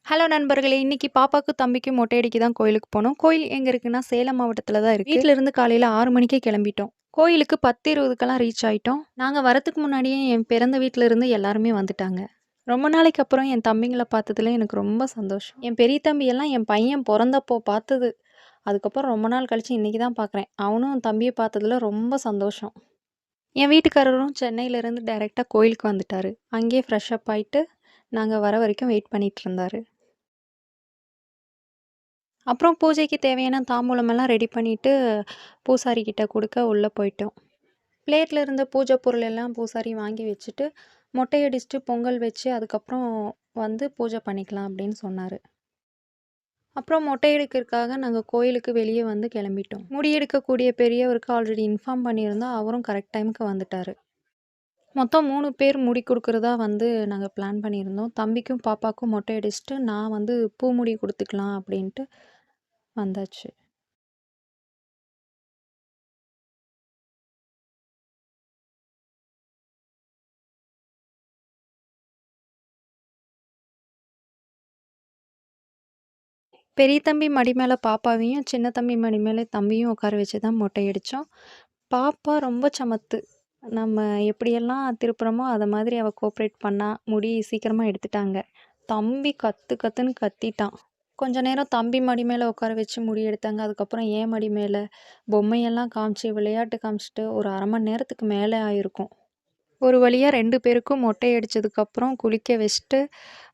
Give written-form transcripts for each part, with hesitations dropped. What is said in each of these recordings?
Hello நண்பர்களே! இன்னைக்கு பாப்பாக்கும், தம்பிக்கும் மொட்டை அடிக்க தான் கோயிலுக்கு போனோம். கோயில் எங்க இருக்குன்னா, சேலம் மாவட்டத்தில தான் இருக்கு. வீட்லருந்து காலையில 6 மணிக்கே கிளம்பிட்டோம். கோயிலுக்கு 10:20க்கெல்லாம் ரீச் ஆயிட்டோம். நாங்க வரதுக்கு முன்னாடியே என் பிறந்த வீட்ல இருந்து எல்லாருமே வந்துட்டாங்க. ரொம்ப நாளைக்கு அப்புறம் என் தம்பிங்கள பார்த்ததுல எனக்கு ரொம்ப சந்தோஷம். என் பெரிய தம்பி எல்லாம் என் பையன் பொறந்தப்போ பார்த்தது. அதுக்கப்புறம் ரொம்ப நாள் கழிச்சு இன்னைக்கு தான் பார்க்குறேன். அவனும் தம்பிய பார்த்ததுல ரொம்ப சந்தோஷம். என் வீட்டுக்காரரும் சென்னையிலேருந்து டைரக்ட்டா கோயிலுக்கு வந்துட்டாரு. அங்கேயே ஃப்ரெஷ் அப் ஆயிட்டு, நாங்க வர வரைக்கும் வெயிட் பண்ணிட்டு இருந்தாரு. அப்புறம் பூஜைக்கு தேவையான தாம்பூலமெல்லாம் ரெடி பண்ணிட்டு, பூசாரி கிட்ட குடுக்க உள்ள போயிட்டோம். பிளேட்ல இருந்த பூஜை பொருள் எல்லாம் பூசாரி வாங்கி வச்சுட்டு, மொட்டை அடிச்சுட்டு, பொங்கல் வச்சு, அதுக்கப்புறம் வந்து பூஜை பண்ணிக்கலாம் அப்படின்னு சொன்னாரு. அப்புறம் மொட்டை அடிக்கிறதுக்காக நாங்க கோயிலுக்கு வெளியே வந்து கிளம்பிட்டோம். முடி எடுக்கக்கூடிய பெரியவருக்கு ஆல்ரெடி இன்ஃபார்ம் பண்ணியிருந்தோம். அவரும் கரெக்ட் டைமுக்கு வந்துட்டாரு. மொத்தம் 3 பேர் முடி குடுக்குறதா வந்து நாங்க பிளான் பண்ணியிருந்தோம். தம்பிக்கும், பாப்பாக்கும் மொட்டை அடிச்சுட்டு, நான் வந்து பூ முடி குடுத்துக்கலாம் அப்படின்ட்டு வந்தாச்சு. பெரிய தம்பி மடி மேல பாப்பாவையும், சின்ன தம்பி மடி மேல தம்பியும் உட்கார வச்சு தான் மொட்டை அடிச்சோம். பாப்பா ரொம்ப சமத்து. நம்ம எப்படியெல்லாம் திருப்புறோமோ, அத மாதிரி அவ கோஆப்ரேட் பண்ணா, முடி சீக்கிரமா எடுத்துட்டாங்க. தம்பி கத்து கத்துன்னு கத்திட்டான். கொஞ்ச நேரம் தம்பி மடி மேல உட்கார வச்சு முடி எடுத்தாங்க. அதுக்கப்புறம் என் மடி மேல பொம்மையெல்லாம் காமிச்சு, விளையாட்டு காமிச்சுட்டு ஒரு 1/2 மணி நேரத்துக்கு மேல ஆயிருக்கும். ஒரு வழியா 2 பேருக்கும் மொட்டை அடிச்சதுக்கப்புறம் குளிக்க வச்சுட்டு,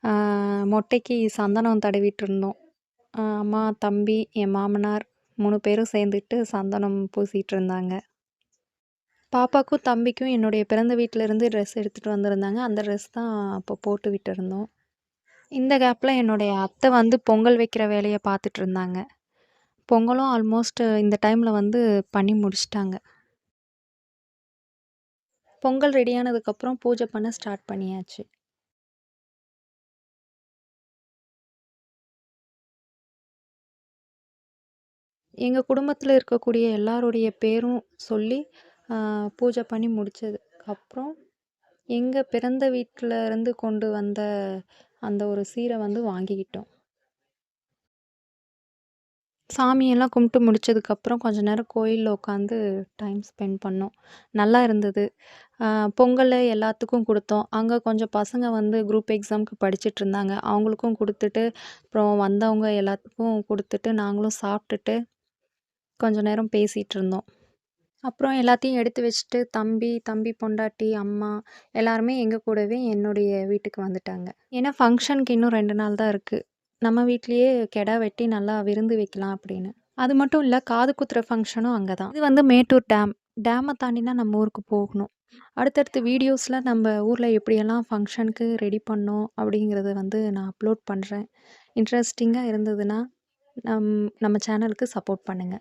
ஆ மொட்டைக்கு சந்தனம் தடவிட்டு இருந்தோம். அம்மா, தம்பி, என் மாமனார் 3 பேரும் சேர்ந்துட்டு சந்தனம் பூசிட்டு இருந்தாங்க. பாப்பாக்கும், தம்பிக்கும் என்னுடைய பிறந்த வீட்லருந்து ட்ரெஸ் எடுத்துட்டு வந்திருந்தாங்க. அந்த ட்ரெஸ் தான் அப்போ போட்டு விட்டுருந்தோம். இந்த கேப்ல என்னுடைய அத்தை வந்து பொங்கல் வைக்கிற வேலைய பார்த்துட்டு இருந்தாங்க. பொங்கலும் ஆல்மோஸ்ட் இந்த டைம்ல வந்து பண்ணி முடிச்சுட்டாங்க. பொங்கல் ரெடியானதுக்கப்புறம் பூஜை பண்ண ஸ்டார்ட் பண்ணியாச்சு. எங்க குடும்பத்தில இருக்கக்கூடிய எல்லாருடைய பேரும் சொல்லி, பூஜை பண்ணி முடிச்சதுக்கப்புறம், எங்க பிறந்த வீட்ல இருந்து கொண்டு வந்த அந்த ஒரு சீர வந்து வாங்கிக்கிட்டோம். சாமியெல்லாம் கும்பிட்டு முடிச்சதுக்கப்புறம் கொஞ்ச நேரம் கோயில்ல உட்காந்து டைம் ஸ்பெண்ட் பண்ணோம். நல்லா இருந்தது. அ பொங்கல எல்லாத்துக்கும் குடுத்தோம். அங்க கொஞ்சம் பசங்க வந்து குரூப் எக்ஸாம்க்கு படிச்சுட்ருந்தாங்க. அவங்களுக்கும் குடுத்துட்டு, அப்புறம் வந்தவங்க எல்லாத்துக்கும் குடுத்துட்டு, நாங்களும் சாப்ட்டுட்டு, கொஞ்ச நேரம் பேசிட்டுருந்தோம். அப்புறம் எல்லாத்தையும் எடுத்து வச்சுட்டு, தம்பி, தம்பி பொண்டாட்டி, அம்மா எல்லாருமே எங்க கூடவே என்னுடைய வீட்டுக்கு வந்துட்டாங்க. ஏன்னா ஃபங்ஷனுக்கு இன்னும் 2 நாள் தான் இருக்கு. நம்ம வீட்லயே கெடா வெட்டி நல்லா விருந்து வைக்கலாம் அப்படின்னு. அது மட்டும் இல்ல, காது குத்துற ஃபங்ஷனும் அங்க தான். இது வந்து மேட்டூர் டேம். டேம தாண்டி தான் நம்ம ஊருக்கு போகணும். அடுத்தடுத்த வீடியோஸ்ல நம்ம ஊர்ல எப்படியெல்லாம் ஃபங்ஷனுக்கு ரெடி பண்ணோம் அப்படிங்கிறத வந்து நான் அப்லோட் பண்றேன். இன்ட்ரெஸ்டிங்கா இருந்ததுன்னா, நம்ம சேனலுக்கு சப்போர்ட் பண்ணுங்க.